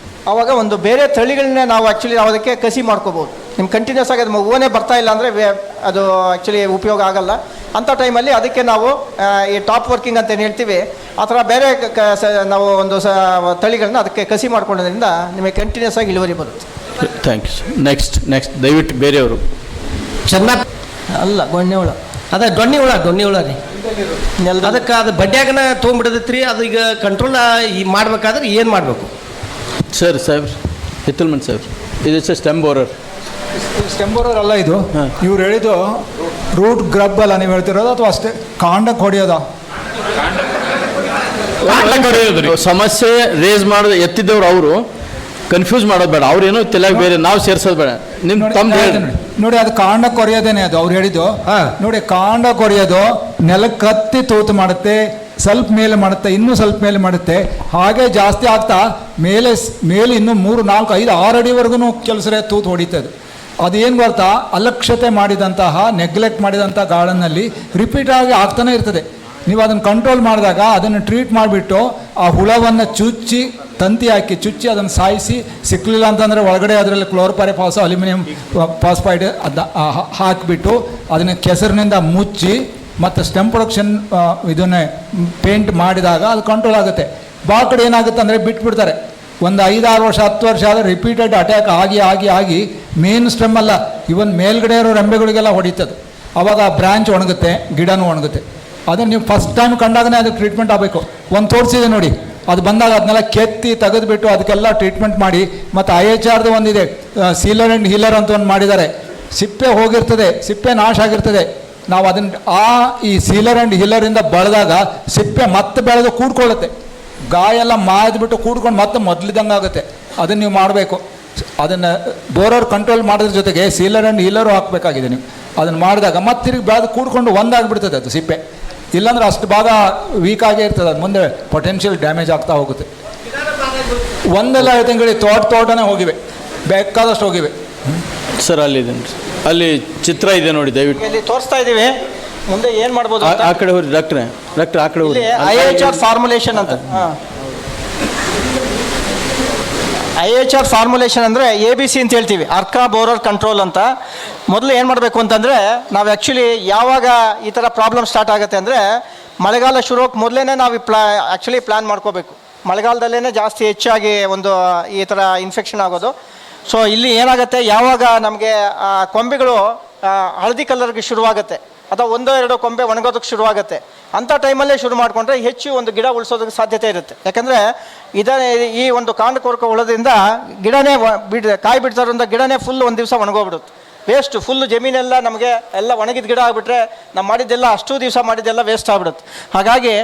ಆವಾಗ ಒಂದು ಬೇರೆ ತಳಿಗಳನ್ನೇ ನಾವು ಆ್ಯಕ್ಚುಲಿ ನಾವು ಅದಕ್ಕೆ ಕಸಿ ಮಾಡ್ಕೋಬೋದು. ನಿಮ್ಮ ಕಂಟಿನ್ಯೂಸ್ ಆಗಿ ಅದು ಮಗುವೇ ಬರ್ತಾ ಇಲ್ಲ ಅಂದರೆ ಅದು ಆ್ಯಕ್ಚುಲಿ ಉಪಯೋಗ ಆಗಲ್ಲ. ಅಂಥ ಟೈಮಲ್ಲಿ ಅದಕ್ಕೆ ನಾವು ಈ ಟಾಪ್ ವರ್ಕಿಂಗ್ ಅಂತ ಏನು ಹೇಳ್ತೀವಿ, ಆ ಥರ ಬೇರೆ ನಾವು ಒಂದು ತಳಿಗಳನ್ನ ಅದಕ್ಕೆ ಕಸಿ ಮಾಡ್ಕೊಳ್ಳೋದ್ರಿಂದ ನಿಮಗೆ ಕಂಟಿನ್ಯೂಸ್ ಆಗಿ ಇಳುವರಿ ಬರುತ್ತೆ. Thank you. ನೆಕ್ಸ್ಟ್ ದಯವಿಟ್ಟು ಬೇರೆಯವರು. ಚೆನ್ನಾಗಿ ಅಲ್ಲ, ಗೊಣ್ಣೆ ಹುಳ. ಅದ ದೊಣ್ಣೆ ಹುಳ ರೀ. ಅದಕ್ಕೆ ಅದು ಬಡ್ಡ್ಯಾಗನ ತೊಗೊಂಡ್ಬಿಡದೈತ್ರಿ. ಅದು ಈಗ ಕಂಟ್ರೋಲ್ ಮಾಡ್ಬೇಕಾದ್ರೆ ಏನು ಮಾಡಬೇಕು ಸರ್? ಸಾಹೇಬ್ರು, ಹಿತ್ತಲ್ಮನ್ ಸಾಹೇಬ್ರು, ಇದು ಸ್ಟೆಮ್ ಬೋರರ್. ಸ್ಟೆಮ್ ಬೋರರ್ ಅಲ್ಲ ಇದು. ಇವ್ರು ಹೇಳಿದ್ದು ರೂಟ್ ಗ್ರಬ್ ಅಲ್ಲ ನೀವು ಹೇಳ್ತಿರೋದು, ಅಥವಾ ಅಷ್ಟೇ ಕಾಂಡಕ್ಕೆ ಹೊಡೆಯೋದ? ಸಮಸ್ಯೆ ರೇಸ್ ಮಾಡೋದು ಎತ್ತಿದ್ದವ್ರು ಅವರು ಕನ್ಫ್ಯೂಸ್ ಮಾಡೋದು ಬೇಡ. ಅವ್ರೇನೋ ತಲೆಯಾಗ ಬೇರೆ ನಾವು ಸೇರ್ಸೋದು ಬೇಡ. ನಿಮ್ಮ ತಮ್ಮ ನೋಡಿ, ಅದು ಕಾಂಡ ಕೊರೆಯೋದೇನೆ ಅದು ಅವ್ರು ಹೇಳಿದ್ದು. ನೋಡಿ, ಕಾಂಡ ಕೊರೆಯೋದು ನೆಲಕ್ಕೆ ಹತ್ತಿ ತೂತು ಮಾಡುತ್ತೆ, ಸ್ವಲ್ಪ ಮೇಲೆ ಮಾಡುತ್ತೆ, ಇನ್ನೂ ಸ್ವಲ್ಪ ಮೇಲೆ ಮಾಡುತ್ತೆ, ಹಾಗೆ ಜಾಸ್ತಿ ಆಗ್ತಾ ಮೇಲೆ ಇನ್ನೂ 3, 4, 5, 6 ಅಡಿವರೆಗೂ ಕೆಲಸರೇ ತೂತು ಹೊಡಿತದೆ. ಅದೇನು ಬರ್ತಾ ಅಲಕ್ಷ್ಯತೆ ಮಾಡಿದಂತಹ, ನೆಗ್ಲೆಕ್ಟ್ ಮಾಡಿದಂಥ ಗಾರ್ಡನ್ನಲ್ಲಿ ರಿಪೀಟ್ ಆಗಿ ಆಗ್ತಾನೆ ಇರ್ತದೆ. ನೀವು ಅದನ್ನು ಕಂಟ್ರೋಲ್ ಮಾಡಿದಾಗ, ಅದನ್ನು ಟ್ರೀಟ್ ಮಾಡಿಬಿಟ್ಟು ಆ ಹುಳವನ್ನು ಚುಚ್ಚಿ, ತಂತಿ ಹಾಕಿ ಚುಚ್ಚಿ ಅದನ್ನು ಸಾಯಿಸಿ, ಸಿಕ್ಕಲಿಲ್ಲ ಅಂತಂದರೆ ಒಳಗಡೆ ಅದರಲ್ಲಿ ಕ್ಲೋರ್ಪೈರಿಫಾಸ್, ಅಲ್ಯೂಮಿನಿಯಂ ಫಾಸ್ಫೈಡ್ ಅದನ್ನ ಹಾಕಿಬಿಟ್ಟು ಅದನ್ನು ಕೆಸರಿನಿಂದ ಮುಚ್ಚಿ ಮತ್ತು ಸ್ಟೆಮ್ ಪ್ರೊಡಕ್ಷನ್ ಇದನ್ನೇ ಪೇಂಟ್ ಮಾಡಿದಾಗ ಅದು ಕಂಟ್ರೋಲ್ ಆಗುತ್ತೆ. ಭಾಳ ಕಡೆ ಏನಾಗುತ್ತೆ ಅಂದರೆ ಬಿಟ್ಬಿಡ್ತಾರೆ. ಒಂದು 5-6 ವರ್ಷ 10 ವರ್ಷ ಆದರೆ ರಿಪೀಟೆಡ್ ಅಟ್ಯಾಕ್ ಆಗಿ ಮೇನ್ ಸ್ಟೆಮ್ ಅಲ್ಲ, ಇವನ್ ಮೇಲ್ಗಡೆ ಇರೋ ರೆಂಬೆಗಳಿಗೆಲ್ಲ ಹೊಡಿತದೆ. ಆವಾಗ ಬ್ರ್ಯಾಂಚ್ ಒಣಗುತ್ತೆ, ಗಿಡನೂ ಒಣಗುತ್ತೆ. ಅದನ್ನು ನೀವು ಫಸ್ಟ್ ಟೈಮ್ ಕಂಡಾಗನೇ ಅದಕ್ಕೆ ಟ್ರೀಟ್ಮೆಂಟ್ ಆಗಬೇಕು. ಒಂದು ತೋರಿಸಿದೆ ನೋಡಿ, ಅದು ಬಂದಾಗ ಅದನ್ನೆಲ್ಲ ಕೆತ್ತಿ ತೆಗೆದುಬಿಟ್ಟು ಅದಕ್ಕೆಲ್ಲ ಟ್ರೀಟ್ಮೆಂಟ್ ಮಾಡಿ, ಮತ್ತು IHRದು ಒಂದಿದೆ, ಸೀಲರ್ ಆ್ಯಂಡ್ ಹೀಲರ್ ಅಂತ ಒಂದು ಮಾಡಿದ್ದಾರೆ. ಸಿಪ್ಪೆ ಹೋಗಿರ್ತದೆ, ಸಿಪ್ಪೆ ನಾಶ ಆಗಿರ್ತದೆ. ನಾವು ಅದನ್ನು ಈ ಸೀಲರ್ ಆ್ಯಂಡ್ ಹೀಲರಿಂದ ಬೆಳೆದಾಗ ಸಿಪ್ಪೆ ಮತ್ತೆ ಬೆಳೆದು ಕೂಡ್ಕೊಳ್ಳುತ್ತೆ. ಗಾಯ ಎಲ್ಲ ಮಾಯ್ದುಬಿಟ್ಟು ಕೂಡ್ಕೊಂಡು ಮತ್ತೆ ಮೊದಲಿದ್ದಂಗೆ ಆಗುತ್ತೆ. ಅದನ್ನು ನೀವು ಮಾಡಬೇಕು. ಅದನ್ನು ಬೋರರ್ ಕಂಟ್ರೋಲ್ ಮಾಡೋದ್ರ ಜೊತೆಗೆ ಸೀಲರ್ ಆ್ಯಂಡ್ ಹೀಲರು ಹಾಕಬೇಕಾಗಿದೆ. ನೀವು ಅದನ್ನು ಮಾಡಿದಾಗ ಮತ್ತೆ ತಿರುಗಿ ಬೆಳೆದು ಕೂಡ್ಕೊಂಡು ಒಂದಾಗಿಬಿಡ್ತದೆ ಅದು ಸಿಪ್ಪೆ. ಇಲ್ಲಾಂದ್ರೆ ಅಷ್ಟು ಭಾಗ ವೀಕ್ ಆಗೇ ಇರ್ತದೆ, ಅದು ಮುಂದೆ ಪೊಟೆನ್ಷಿಯಲ್ ಡ್ಯಾಮೇಜ್ ಆಗ್ತಾ ಹೋಗುತ್ತೆ. ಒಂದೆಲ್ಲ ಹೇಳ್ತಂಗೇಳಿ ತೋಟನೇ ಹೋಗಿವೆ, ಬೇಕಾದಷ್ಟು ಹೋಗಿವೆ. ಸರ್ ಅಲ್ಲಿದೆ, ಅಲ್ಲಿ ಚಿತ್ರ ಇದೆ ನೋಡಿ, ದಯವಿಟ್ಟು ಇಲ್ಲಿ ತೋರಿಸ್ತಾ ಇದ್ದೀವಿ. ಮುಂದೆ ಏನು ಮಾಡ್ಬೋದು ಆ ಕಡೆ ಹೋಗಿ ಡಾಕ್ಟ್ರೆ ಆ ಕಡೆ ಹೋಗಿ. IHR ಫಾರ್ಮುಲೇಷನ್ ಅಂತ. IHR ಫಾರ್ಮುಲೇಷನ್ ಅಂದರೆ ABC ಅಂತ ಹೇಳ್ತೀವಿ, ಅರ್ಕಾ ಬೋರರ್ ಕಂಟ್ರೋಲ್ ಅಂತ. ಮೊದಲು ಏನು ಮಾಡಬೇಕು ಅಂತಂದರೆ, ನಾವು ಆ್ಯಕ್ಚುಲಿ ಯಾವಾಗ ಈ ಥರ ಪ್ರಾಬ್ಲಮ್ ಸ್ಟಾರ್ಟ್ ಆಗುತ್ತೆ ಅಂದರೆ, ಮಳೆಗಾಲ ಶುರುಕ್ಕೆ ಮೊದಲೇ ನಾವು ಆ್ಯಕ್ಚುಲಿ ಪ್ಲ್ಯಾನ್ ಮಾಡ್ಕೋಬೇಕು. ಮಳೆಗಾಲದಲ್ಲೇ ಜಾಸ್ತಿ ಹೆಚ್ಚಾಗಿ ಒಂದು ಈ ಥರ ಇನ್ಫೆಕ್ಷನ್ ಆಗೋದು. ಸೊ ಇಲ್ಲಿ ಏನಾಗುತ್ತೆ, ಯಾವಾಗ ನಮಗೆ ಕೊಂಬೆಗಳು ಹಳದಿ ಕಲರ್ಗೆ ಶುರುವಾಗುತ್ತೆ, ಅಥವಾ 1-2 ಕೊಂಬೆ ಒಣಗೋದಕ್ಕೆ ಶುರುವಾಗುತ್ತೆ, ಅಂಥ ಟೈಮಲ್ಲೇ ಶುರು ಮಾಡಿಕೊಂಡ್ರೆ ಹೆಚ್ಚು ಒಂದು ಗಿಡ ಉಳಿಸೋದಕ್ಕೆ ಸಾಧ್ಯತೆ ಇರುತ್ತೆ. ಯಾಕಂದರೆ ಈ ಒಂದು ಕಾಂಡಕೊರಕ ಹುಳದಿಂದ ಗಿಡನೇ ಕಾಯಿ ಬಿಡ್ತಾ ಇರೋದ್ರಿಂದ ಗಿಡನೇ ಫುಲ್ ಒಂದು ದಿವಸ ಒಣಗೋಗ್ಬಿಡುತ್ತೆ. ವೇಸ್ಟ್ ಫುಲ್ಲು ಜಮೀನೆಲ್ಲ ನಮಗೆ ಎಲ್ಲ ಒಣಗಿದ ಗಿಡ ಆಗಿಬಿಟ್ರೆ ನಾವು ಮಾಡಿದ್ದೆಲ್ಲ ಅಷ್ಟು ದಿವಸ ಮಾಡಿದ್ದೆಲ್ಲ ವೇಸ್ಟ್ ಆಗಿಬಿಡುತ್ತೆ. ಹಾಗಾಗಿ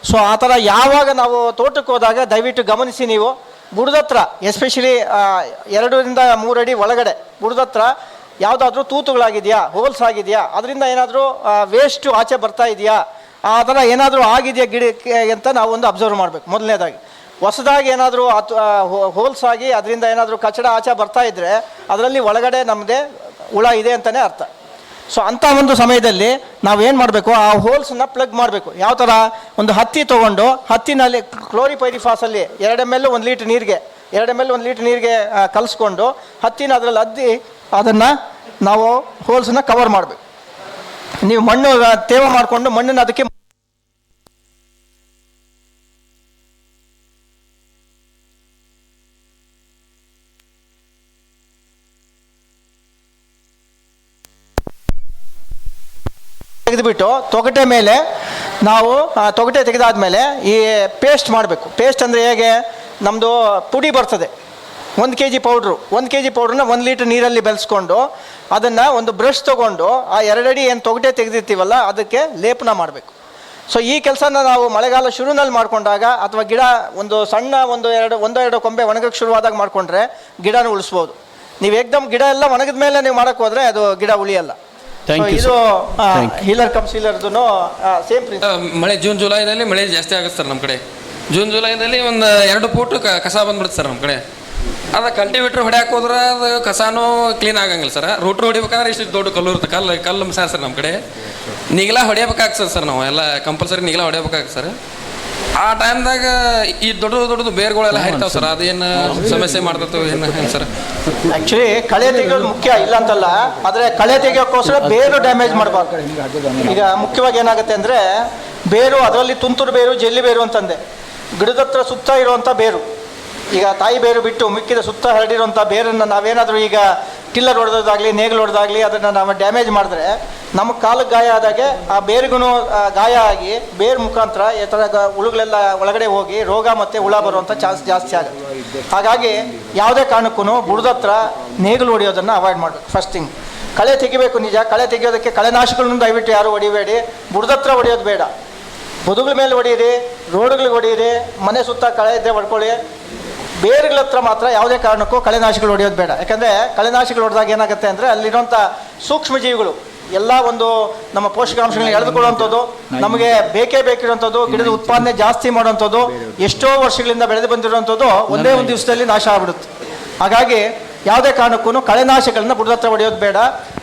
ಸೊ ಆ ಥರ ಯಾವಾಗ ನಾವು ತೋಟಕ್ಕೆ ಹೋದಾಗ ದಯವಿಟ್ಟು ಗಮನಿಸಿ, ನೀವು ಬುಡದತ್ರ ಎಸ್ಪೆಷಲಿ 2 ರಿಂದ 3 ಅಡಿ ಒಳಗಡೆ ಬುಡದತ್ರ ಯಾವುದಾದ್ರೂ ತೂತುಗಳಾಗಿದೆಯಾ, ಹೋಲ್ಸ್ ಆಗಿದೆಯಾ, ಅದರಿಂದ ಏನಾದರೂ ವೇಸ್ಟು ಆಚೆ ಬರ್ತಾ ಇದೆಯಾ, ಆ ಥರ ಏನಾದರೂ ಆಗಿದೆಯಾ ಗಿಡಕ್ಕೆ ಅಂತ ನಾವು ಒಂದು ಅಬ್ಸರ್ವ್ ಮಾಡಬೇಕು. ಮೊದಲನೇದಾಗಿ ಹೊಸದಾಗಿ ಏನಾದರೂ ಹೋಲ್ಸ್ ಆಗಿ ಅದರಿಂದ ಏನಾದರೂ ಕಚಡ ಆಚೆ ಬರ್ತಾ ಇದ್ದರೆ ಅದರಲ್ಲಿ ಒಳಗಡೆ ನಮ್ಮದೇ ಹುಳ ಇದೆ ಅಂತಲೇ ಅರ್ಥ. ಸೊ ಅಂಥ ಒಂದು ಸಮಯದಲ್ಲಿ ನಾವೇನು ಮಾಡಬೇಕು, ಆ ಹೋಲ್ಸನ್ನು ಪ್ಲಗ್ ಮಾಡಬೇಕು. ಯಾವ ಥರ, ಒಂದು ಹತ್ತಿ ತೊಗೊಂಡು ಹತ್ತಿನಲ್ಲಿ ಕ್ಲೋರಿಪೈರಿಫಾಸಲ್ಲಿ 2 ml 1 ಲೀಟ್ರ್ ನೀರಿಗೆ 2 ml 1 ಲೀಟ್ರ್ ನೀರಿಗೆ ಕಲಿಸ್ಕೊಂಡು ಹತ್ತಿನ ಅದರಲ್ಲಿ ಅದ್ದಿ ಅದನ್ನು ನಾವು ಹೋಲ್ಸನ್ನು ಕವರ್ ಮಾಡಬೇಕು. ನೀವು ಮಣ್ಣು ತೇವ ಮಾಡಿಕೊಂಡು ಮಣ್ಣನ್ನು ಅದಕ್ಕೆ ತೆಗೆದುಬಿಟ್ಟು ತೊಗಟೆ ಮೇಲೆ ನಾವು ತೊಗಟೆ ತೆಗೆದಾದ್ಮೇಲೆ ಈ ಪೇಸ್ಟ್ ಮಾಡಬೇಕು. ಪೇಸ್ಟ್ ಅಂದರೆ ಹೇಗೆ, ನಮ್ಮದು ಪುಡಿ ಬರ್ತದೆ, 1 kg ಪೌಡ್ರು 1 kg ಪೌಡ್ರನ್ನ 1 ಲೀಟ್ರ್ ನೀರಲ್ಲಿ ಬೆಳೆಸ್ಕೊಂಡು ಅದನ್ನು ಒಂದು ಬ್ರಷ್ ತೊಗೊಂಡು ಆ 2 ಅಡಿ ಏನು ತೊಗಟೆ ತೆಗೆದಿರ್ತೀವಲ್ಲ ಅದಕ್ಕೆ ಲೇಪನ ಮಾಡಬೇಕು. ಸೊ ಈ ಕೆಲಸನ ನಾವು ಮಳೆಗಾಲ ಶುರುನಲ್ಲಿ ಮಾಡಿಕೊಂಡಾಗ ಅಥವಾ ಗಿಡ ಒಂದು ಸಣ್ಣ ಒಂದೆರಡು ಕೊಂಬೆ ಒಣಗಕ್ಕೆ ಶುರುವಾದಾಗ ಮಾಡಿಕೊಂಡ್ರೆ ಗಿಡನ ಉಳಿಸ್ಬೋದು. ನೀವು ಏಕ್ದಮ್ ಗಿಡ ಎಲ್ಲ ಒಣಗಿದ ಮೇಲೆ ನೀವು ಮಾಡೋಕ್ಕೆ ಹೋದರೆ ಅದು ಗಿಡ ಉಳಿಯಲ್ಲ. ಇದು ಹೀಲರ್ ಕಮ್ ಸೀಲರ್ದು ಸೇಮ್ ಪ್ರಿನ್ಸಿಪಲ್. ಮಳೆ ಜೂನ್ ಜುಲೈನಲ್ಲಿ ಮಳೆ ಜಾಸ್ತಿ ಆಗುತ್ತೆ ಸರ್ ನಮ್ಮ ಕಡೆ. ಜೂನ್ ಜುಲೈನಲ್ಲಿ ಒಂದು 2 ಫೂಟ್ ಕಸ ಬಂದ್ಬಿಡುತ್ತೆ ಸರ್ ನಮ್ಮ ಕಡೆ. ಅದು ಕಲ್ಟಿವೇಟ್ರ್ ಹೊಡ್ಯಾಕೆ ಹೋದ್ರೆ ಅದು ಕಸಾನೂ ಕ್ಲೀನ್ ಆಗಂಗಿಲ್ಲ ಸರ್. ರೂಟ್ರ್ ಹೊಡಿಬೇಕಾದ್ರೆ ಇಷ್ಟು ದೊಡ್ಡ ಕಲ್ಲು ಇರುತ್ತೆ, ಕಲ್ಲು ಸರ್ ನಮ್ಮ ಕಡೆ ನೀಗಲ ಹೊಡಿಬೇಕಾಗ್ತದೆ ಸರ್. ನಾವು ಎಲ್ಲ ಕಂಪಲ್ಸರಿ ನೀಗಲ ಹೊಡಿಬೇಕಾಗ್ತದೆ ಸರ್. ಆ ಟೈಮ್ದಾಗ ಈ ದೊಡ್ಡದು ಬೇರ್ಗಳೆಲ್ಲ ಹಾಯ್ತಾವೆ ಸರ್. ಅದೇನು ಸಮಸ್ಯೆ ಮಾಡ್ತವೆ ಏನು ಸರ್? ಆ್ಯಕ್ಚುಲಿ ಕಳೆ ತೆಗೆಯೋದು ಮುಖ್ಯ ಇಲ್ಲ ಅಂತಲ್ಲ, ಆದರೆ ಕಳೆ ತೆಗೆಯೋಕ್ಕೋಸ್ಕರ ಬೇರು ಡ್ಯಾಮೇಜ್ ಮಾಡಬಾರ್ದು. ಈಗ ಮುಖ್ಯವಾಗಿ ಏನಾಗುತ್ತೆ ಅಂದರೆ ಬೇರು, ಅದರಲ್ಲಿ ತುಂತುರು ಬೇರು, ಜಲ್ಲಿ ಬೇರು ಅಂತಂದೆ. ಗಿಡದ ಹತ್ರ ಸುತ್ತ ಇರುವಂಥ ಬೇರು, ಈಗ ತಾಯಿ ಬೇರು ಬಿಟ್ಟು ಮಿಕ್ಕಿದ ಸುತ್ತ ಹರಡಿರುವಂಥ ಬೇರನ್ನು ನಾವೇನಾದರೂ ಈಗ ಟಿಲ್ಲರ್ ಹೊಡೆದಾಗಲಿ ನೇಗಿಲು ಹೊಡೆದಾಗಲಿ ಅದನ್ನು ನಾವು ಡ್ಯಾಮೇಜ್ ಮಾಡಿದ್ರೆ ನಮ್ಮ ಕಾಲಕ್ಕೆ ಗಾಯ ಆದಾಗೆ ಆ ಬೇರಿಗೂ ಗಾಯ ಆಗಿ ಬೇರು ಮುಖಾಂತರ ಈ ಥರ ಹುಳುಗಳೆಲ್ಲ ಒಳಗಡೆ ಹೋಗಿ ರೋಗ ಮತ್ತು ಹುಳ ಬರುವಂಥ ಚಾನ್ಸ್ ಜಾಸ್ತಿ ಆಗುತ್ತೆ. ಹಾಗಾಗಿ ಯಾವುದೇ ಕಾರಣಕ್ಕೂ ಬುಡದ ಹತ್ರ ನೇಗಿಲು ಹೊಡೆಯೋದನ್ನು ಅವಾಯ್ಡ್ ಮಾಡಬೇಕು. ಫಸ್ಟ್ ಥಿಂಗ್ ಕಳೆ ತೆಗಿಬೇಕು. ನಿಜ, ಕಳೆ ತೆಗೆಯೋದಕ್ಕೆ ಕಳೆನಾಶಕಗಳನ್ನು ದಯವಿಟ್ಟು ಯಾರು ಹೊಡಿಬೇಡಿ. ಬುಡದ ಹತ್ರ ಹೊಡೆಯೋದು ಬೇಡ. ಬದುಗಳ ಮೇಲೆ ಹೊಡೀರಿ, ರೋಡ್ಗಳಿಗೆ ಹೊಡೀರಿ, ಮನೆ ಸುತ್ತ ಕಳೆ ಇದ್ದರೆ ಹೊಡ್ಕೊಳ್ಳಿ. ಬೇರುಗಳ ಹತ್ರ ಮಾತ್ರ ಯಾವುದೇ ಕಾರಣಕ್ಕೂ ಕಳೆನಾಶಕಗಳು ಹೊಡೆಯೋದು ಬೇಡ. ಯಾಕಂದರೆ ಕಳೆನಾಶಕಗಳು ಹೊಡೆದಾಗ ಏನಾಗುತ್ತೆ ಅಂದರೆ ಅಲ್ಲಿರುವಂಥ ಸೂಕ್ಷ್ಮ ಜೀವಿಗಳು ಎಲ್ಲ ಒಂದು ನಮ್ಮ ಪೋಷಕಾಂಶಗಳನ್ನ ಎಳೆದುಕೊಳ್ಳುವಂಥದ್ದು, ನಮಗೆ ಬೇಕೇ ಬೇಕಿರುವಂಥದ್ದು, ಗಿಡದ ಉತ್ಪಾದನೆ ಜಾಸ್ತಿ ಮಾಡುವಂಥದ್ದು, ಎಷ್ಟೋ ವರ್ಷಗಳಿಂದ ಬೆಳೆದು ಬಂದಿರುವಂಥದ್ದು ಒಂದೇ ಒಂದು ದಿವಸದಲ್ಲಿ ನಾಶ ಆಗ್ಬಿಡುತ್ತೆ. ಹಾಗಾಗಿ ಯಾವುದೇ ಕಾರಣಕ್ಕೂ ಕಳೆನಾಶಕಗಳನ್ನ ಬುಡದ ಹತ್ರ ಹೊಡೆಯೋದು ಬೇಡ.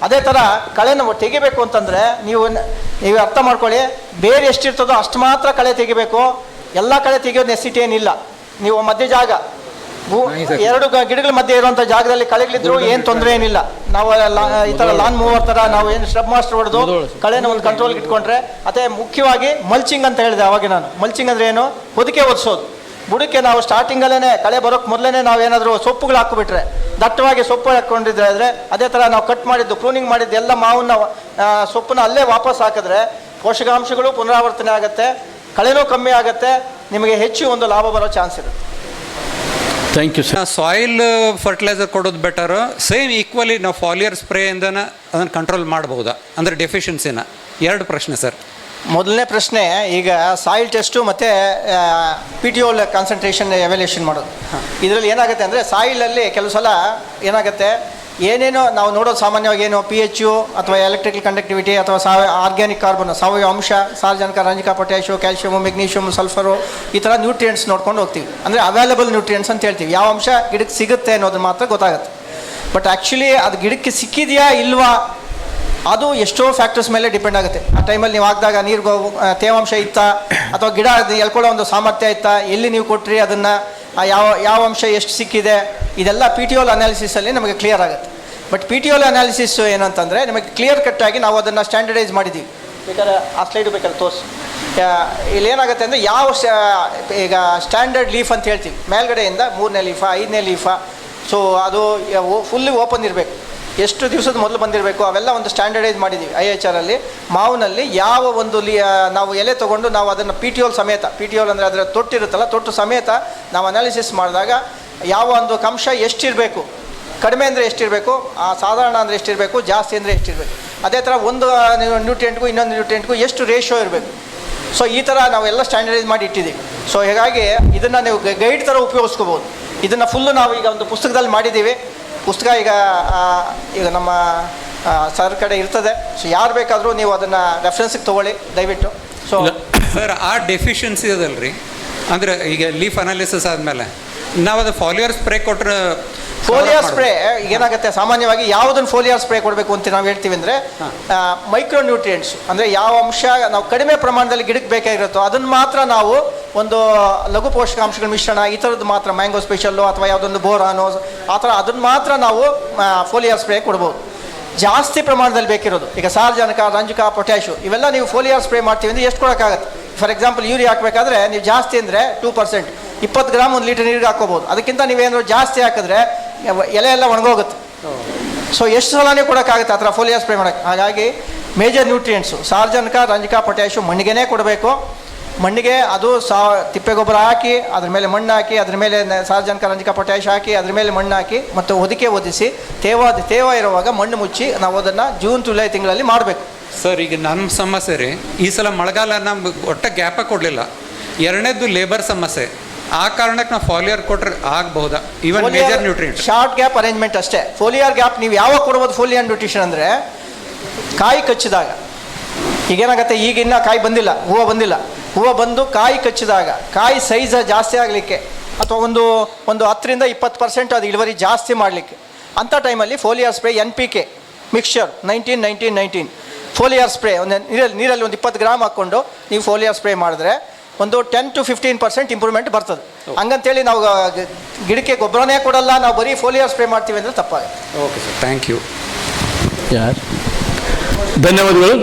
ಅದೇ ಥರ ಕಳೆನ ತೆಗಿಬೇಕು ಅಂತಂದರೆ ನೀವು ಅರ್ಥ ಮಾಡ್ಕೊಳ್ಳಿ, ಬೇರೆ ಎಷ್ಟಿರ್ತದೋ ಅಷ್ಟು ಮಾತ್ರ ಕಳೆ ತೆಗಿಬೇಕು. ಎಲ್ಲ ಕಳೆ ತೆಗಿಯೋದು ನೆಸಿಟಿ ಏನಿಲ್ಲ. ನೀವು ಮಧ್ಯ ಜಾಗ 2 ಗಿಡಗಳ ಮಧ್ಯೆ ಇರುವಂಥ ಜಾಗದಲ್ಲಿ ಕಳೆಗಳಿದ್ರು ಏನು ತೊಂದರೆ ಏನಿಲ್ಲ. ನಾವು ಈ ಥರ ಲಾನ್ ಮೂವರ್ ಥರ ನಾವು ಏನು ಶ್ರಬ್ ಮಾಸ್ಟರ್ ಹೊಡೆದು ಕಳೆನ ಒಂದು ಕಂಟ್ರೋಲ್ಗೆ ಇಟ್ಕೊಂಡ್ರೆ. ಅದೇ ಮುಖ್ಯವಾಗಿ ಮಲ್ಚಿಂಗ್ ಅಂತ ಹೇಳಿದೆ ಅವಾಗ ನಾನು. ಮಲ್ಚಿಂಗ್ ಅಂದರೆ ಏನು? ಹೊದಿಕೆ ಒದಿಸೋದು. ಬುಡಕ್ಕೆ ನಾವು ಸ್ಟಾರ್ಟಿಂಗಲ್ಲೇ ಕಳೆ ಬರೋಕ್ಕೆ ಮೊದಲೇ ನಾವೇನಾದರೂ ಸೊಪ್ಪುಗಳು ಹಾಕಿಬಿಟ್ರೆ, ದಟ್ಟವಾಗಿ ಸೊಪ್ಪು ಹಾಕ್ಕೊಂಡಿದ್ರೆ ಆದರೆ ಅದೇ ಥರ ನಾವು ಕಟ್ ಮಾಡಿದ್ದು ಪ್ರೂನಿಂಗ್ ಮಾಡಿದ್ದು ಎಲ್ಲ ಮಾವನ್ನ ಸೊಪ್ಪನ್ನ ಅಲ್ಲೇ ವಾಪಸ್ ಹಾಕಿದ್ರೆ ಪೋಷಕಾಂಶಗಳು ಪುನರಾವರ್ತನೆ ಆಗುತ್ತೆ, ಕಳೆನೂ ಕಮ್ಮಿ ಆಗುತ್ತೆ, ನಿಮಗೆ ಹೆಚ್ಚು ಒಂದು ಲಾಭ ಬರೋ ಚಾನ್ಸ್ ಇರುತ್ತೆ. Thank you sir. Soil fertiliser ಕೊಡೋದು ಬೆಟರ್, ಸೇಮ್ ಈಕ್ವಲಿ ನಾವು ಫಾಲಿಯರ್ ಸ್ಪ್ರೇಯಿಂದನ ಅದನ್ನು ಕಂಟ್ರೋಲ್ ಮಾಡಬಹುದಾ ಅಂದರೆ ಡೆಫಿಷಿಯನ್ಸಿನ? 2 ಪ್ರಶ್ನೆ ಸರ್. ಮೊದಲನೇ ಪ್ರಶ್ನೆ, ಈಗ ಸಾಯಿಲ್ ಟೆಸ್ಟು ಮತ್ತು PTOL ಕಾನ್ಸಂಟ್ರೇಷನ್ ಎವ್ಯಾಲ್ಯೂಷನ್ ಮಾಡೋದು. ಇದರಲ್ಲಿ ಏನಾಗುತ್ತೆ ಅಂದರೆ ಸಾಯಿಲಲ್ಲಿ ಕೆಲವು ಸಲ ಏನಾಗುತ್ತೆ, ಏನೇನೋ ನಾವು ನೋಡೋದು ಸಾಮಾನ್ಯವಾಗಿ ಏನು pH ಅಥವಾ ಎಲೆಕ್ಟ್ರಿಕಲ್ ಕಂಡಕ್ಟಿವಿಟಿ ಅಥವಾ ಆರ್ಗ್ಯಾನಿಕ್ ಕಾರ್ಬನ್, ಸಾವಯವ ಅಂಶ, ಸಾರಜನಕ, ರಂಜಕ, ಪೊಟ್ಯಾಶಿಯೋ, ಕ್ಯಾಲ್ಶಿಯಮು, ಮೆಗ್ನೀಷಿಯಮ್, ಸಲ್ಫರು, ಈ ಥರ ನ್ಯೂಟ್ರಿಯೆಂಟ್ಸ್ ನೋಡ್ಕೊಂಡು ಹೋಗ್ತೀವಿ. ಅಂದರೆ ಅವೈಲಬಲ್ ನ್ಯೂಟ್ರಿಯೆಂಟ್ಸ್ ಅಂತ ಹೇಳ್ತೀವಿ. ಯಾವ ಅಂಶ ಗಿಡಕ್ಕೆ ಸಿಗುತ್ತೆ ಅನ್ನೋದು ಮಾತ್ರ ಗೊತ್ತಾಗುತ್ತೆ. ಬಟ್ ಆ್ಯಕ್ಚುಲಿ ಅದು ಗಿಡಕ್ಕೆ ಸಿಕ್ಕಿದೆಯಾ ಇಲ್ವಾ ಅದು ಎಷ್ಟೋ ಫ್ಯಾಕ್ಟರ್ಸ್ ಮೇಲೆ ಡಿಪೆಂಡ್ ಆಗುತ್ತೆ. ಆ ಟೈಮಲ್ಲಿ ನೀವು ಹಾಕಿದಾಗ ನೀರು ತೇವಾಂಶ ಇತ್ತಾ ಅಥವಾ ಗಿಡ ಎಳ್ಕೊಳ್ಳೋ ಒಂದು ಸಾಮರ್ಥ್ಯ ಇತ್ತಾ, ಎಲ್ಲಿ ನೀವು ಕೊಟ್ರಿ ಅದನ್ನು, ಯಾವ ಅಂಶ ಎಷ್ಟು ಸಿಕ್ಕಿದೆ, ಇದೆಲ್ಲ PTOL ಅನಾಲಿಸಿಸಲ್ಲಿ ನಮಗೆ ಕ್ಲಿಯರ್ ಆಗುತ್ತೆ. ಬಟ್ PTOL ಅನಾಲಿಸಿಸ್ ಏನಂತಂದರೆ ನಿಮಗೆ ಕ್ಲಿಯರ್ ಕಟ್ಟಾಗಿ ನಾವು ಅದನ್ನು ಸ್ಟ್ಯಾಂಡರ್ಡೈಸ್ ಮಾಡಿದ್ದೀವಿ. ಬೇಕಾದ್ರೆ ಆ ಸ್ಲೈಡು ಬೇಕಾದ್ರೆ ತೋರಿಸಿ. ಇಲ್ಲೇನಾಗುತ್ತೆ ಅಂದರೆ ಈಗ ಸ್ಟ್ಯಾಂಡರ್ಡ್ ಲೀಫ್ ಅಂತ ಹೇಳ್ತೀವಿ, ಮೇಲ್ಗಡೆಯಿಂದ 3ನೇ ಲೀಫಾ 5ನೇ ಲೀಫಾ, ಸೊ ಅದು ಫುಲ್ಲಿ ಓಪನ್ ಇರಬೇಕು, ಎಷ್ಟು ದಿವಸದ ಮೊದಲು ಬಂದಿರಬೇಕು, ಅವೆಲ್ಲ ಒಂದು ಸ್ಟ್ಯಾಂಡರ್ಡೈಸ್ ಮಾಡಿದ್ದೀವಿ. IHRಲ್ಲಿ ಮಾವಿನಲ್ಲಿ ಯಾವ ಒಂದು ನಾವು ಎಲೆ ತೊಗೊಂಡು ನಾವು ಅದನ್ನು PTOL ಸಮೇತ, PTOL ಅಂದರೆ ಅದರ ತೊಟ್ಟಿರುತ್ತಲ್ಲ, ತೊಟ್ಟು ಸಮೇತ ನಾವು ಅನಾಲಿಸಿಸ್ ಮಾಡಿದಾಗ ಯಾವ ಒಂದು ಅಂಶ ಎಷ್ಟಿರಬೇಕು, ಕಡಿಮೆ ಅಂದರೆ ಎಷ್ಟಿರಬೇಕು, ಸಾಧಾರಣ ಅಂದರೆ ಎಷ್ಟಿರಬೇಕು, ಜಾಸ್ತಿ ಅಂದರೆ ಎಷ್ಟಿರಬೇಕು, ಅದೇ ಥರ ಒಂದು ನ್ಯೂಟ್ರಿಯೆಂಟ್ಗೂ ಇನ್ನೊಂದು ನ್ಯೂಟ್ರಿಯೆಂಟ್ಗೂ ಎಷ್ಟು ರೇಷಿಯೋ ಇರಬೇಕು. ಸೊ ಈ ಥರ ನಾವೆಲ್ಲ ಸ್ಟ್ಯಾಂಡರ್ಡೈಸ್ ಮಾಡಿ ಇಟ್ಟಿದ್ದೀವಿ. ಸೊ ಹೀಗಾಗಿ ಇದನ್ನು ನೀವು ಗೈಡ್ ಥರ ಉಪಯೋಗಿಸ್ಕೋಬೋದು. ಇದನ್ನು ಫುಲ್ಲು ನಾವು ಈಗ ಒಂದು ಪುಸ್ತಕದಲ್ಲಿ ಮಾಡಿದ್ದೀವಿ. ಪುಸ್ತಕ ಈಗ ನಮ್ಮ ಸರ್ ಕಡೆ ಇರ್ತದೆ. ಸೊ ಯಾರು ಬೇಕಾದರೂ ನೀವು ಅದನ್ನು ರೆಫರೆನ್ಸಿಗೆ ತೊಗೊಳ್ಳಿ ದಯವಿಟ್ಟು. ಸೊ ಸರ್, ಆ ಡೆಫಿಷಿಯನ್ಸಿ ಅದಲ್ರಿ, ಅಂದರೆ ಈಗ ಲೀಫ್ ಅನಾಲಿಸಿಸ್ ಆದಮೇಲೆ ನಾವು ಅದು ಫಾಲಿಯರ್ ಸ್ಪ್ರೇ ಕೊಟ್ಟರೆ, ಫೋಲಿಯರ್ ಸ್ಪ್ರೇ ಏನಾಗುತ್ತೆ, ಸಾಮಾನ್ಯವಾಗಿ ಯಾವುದನ್ನು ಫೋಲಿಯರ್ ಸ್ಪ್ರೇ ಕೊಡಬೇಕು ಅಂತ ನಾವು ಹೇಳ್ತೀವಿ ಅಂದರೆ ಮೈಕ್ರೋ ನ್ಯೂಟ್ರಿಯೆಂಟ್ಸ್, ಅಂದರೆ ಯಾವ ಅಂಶ ನಾವು ಕಡಿಮೆ ಪ್ರಮಾಣದಲ್ಲಿ ಗಿಡಕ್ಕೆ ಬೇಕಾಗಿರುತ್ತೋ ಅದನ್ನು ಮಾತ್ರ ನಾವು ಒಂದು ಲಘು ಪೋಷಕಾಂಶಗಳ ಮಿಶ್ರಣ ಈ ಥರದ್ದು ಮಾತ್ರ, ಮ್ಯಾಂಗೋ ಸ್ಪೆಷಲ್ಲು ಅಥವಾ ಯಾವುದೊಂದು ಬೋರಾನೋ ಆ ಥರ ಅದನ್ನು ಮಾತ್ರ ನಾವು ಫೋಲಿಯರ್ ಸ್ಪ್ರೇ ಕೊಡ್ಬೋದು. ಜಾಸ್ತಿ ಪ್ರಮಾಣದಲ್ಲಿ ಬೇಕಿರೋದು ಈಗ ಸಾರಜನಕ, ರಂಜಕ, ಪೊಟ್ಯಾಶು ಇವೆಲ್ಲ ನೀವು ಫೋಲಿಯರ್ ಸ್ಪ್ರೇ ಮಾಡ್ತೀವಿ ಅಂದರೆ ಎಷ್ಟು ಕೊಡೋಕ್ಕಾಗತ್ತೆ? ಫಾರ್ ಎಕ್ಸಾಂಪಲ್ ಯೂರಿಯಾ ಹಾಕಬೇಕಾದ್ರೆ ನೀವು ಜಾಸ್ತಿ ಅಂದರೆ 2%, 20 ಗ್ರಾಮ್ 1 ಲೀಟರ್ ನೀರಿಗೆ ಹಾಕೋಬೋದು. ಅದಕ್ಕಿಂತ ನೀವೇನಾದ್ರು ಜಾಸ್ತಿ ಹಾಕಿದ್ರೆ ಎಲೆ ಎಲ್ಲ ಒಣಗೋಗುತ್ತೆ. ಸೊ ಎಷ್ಟು ಸಲನೇ ಕೊಡೋಕ್ಕಾಗುತ್ತೆ ಆ ಥರ ಫೋಲಿಯರ್ ಸ್ಪ್ರೇ ಮಾಡೋಕ್ಕೆ. ಹಾಗಾಗಿ ಮೇಜರ್ ನ್ಯೂಟ್ರಿಯೆಂಟ್ಸು ಸಾರಜನಕ, ರಂಜಕ, ಪೊಟ್ಯಾಶು ಮಣ್ಣಿಗೆ ಕೊಡಬೇಕು. ಮಣ್ಣಿಗೆ ಅದು ತಿಪ್ಪೆ ಗೊಬ್ಬರ ಹಾಕಿ ಅದ್ರ ಮೇಲೆ ಮಣ್ಣು ಹಾಕಿ ಅದ್ರ ಮೇಲೆ ಸಾರಜನಕ ರಂಜಕ ಪೊಟ್ಯಾಶ್ ಹಾಕಿ ಅದ್ರ ಮೇಲೆ ಮಣ್ಣು ಹಾಕಿ ಮತ್ತು ಒದಿಸಿ ತೇವ ಇರುವಾಗ ಮಣ್ಣು ಮುಚ್ಚಿ ನಾವು ಅದನ್ನು ಜೂನ್ ಜುಲೈ ತಿಂಗಳಲ್ಲಿ ಮಾಡಬೇಕು. ಸರ್ ಈಗ ನನ್ನ ಸಮಸ್ಯೆ ರೀ, ಈ ಸಲ ಮಳೆಗಾಲ ನಮ್ಗೆ ಒಟ್ಟ ಗ್ಯಾಪ ಕೊಡಲಿಲ್ಲ. ಎರಡನೇದು ಲೇಬರ್ ಸಮಸ್ಯೆ. ಆ ಕಾರಣಕ್ಕೆ ನಾವು ಫಾಲಿಯರ್ ಕೊಟ್ರೆ ಆಗಬಹುದಾ? Even major nutrient short gap arrangement ಅಷ್ಟೇ. ಫೋಲಿಯರ್ ಗ್ಯಾಪ್ ನೀವು ಯಾವಾಗ ಕೊಡ್ಬೋದು ಫೋಲಿಯರ್ ನ್ಯೂಟ್ರಿಷನ್ ಅಂದರೆ ಕಾಯಿ ಕಚ್ಚಿದಾಗ. ಈಗೇನಾಗುತ್ತೆ, ಈಗ ಇನ್ನೂ ಕಾಯಿ ಬಂದಿಲ್ಲ, ಹೂವು ಬಂದಿಲ್ಲ, ಹೂವು ಬಂದು ಕಾಯಿ ಕಚ್ಚಿದಾಗ ಕಾಯಿ ಸೈಜ್ ಜಾಸ್ತಿ ಆಗಲಿಕ್ಕೆ ಅಥವಾ ಒಂದು 10% 20% ಅದು ಇಳುವರಿ ಜಾಸ್ತಿ ಮಾಡಲಿಕ್ಕೆ ಅಂಥ ಟೈಮಲ್ಲಿ foliar spray NPK mixture 19 foliar spray ನೀರಲ್ಲಿ ಒಂದು 20 ಗ್ರಾಮ್ ಹಾಕ್ಕೊಂಡು ನೀವು ಫೋಲಿಯರ್ ಸ್ಪ್ರೇ ಮಾಡಿದ್ರೆ ಒಂದು 10 to 15% ಇಂಪ್ರೂವ್ಮೆಂಟ್ ಬರ್ತದೆ. ಹಂಗಂತೇಳಿ ನಾವು ಗಿಡಕ್ಕೆ ಗೊಬ್ಬರನೇ ಕೊಡಲ್ಲ, ನಾವು ಬರೀ ಫೋಲಿಯರ್ ಸ್ಪ್ರೇ ಮಾಡ್ತೀವಿ ಅಂದರೆ ತಪ್ಪಾಗುತ್ತೆ. Okay sir, thank you. ಧನ್ಯವಾದಗಳು.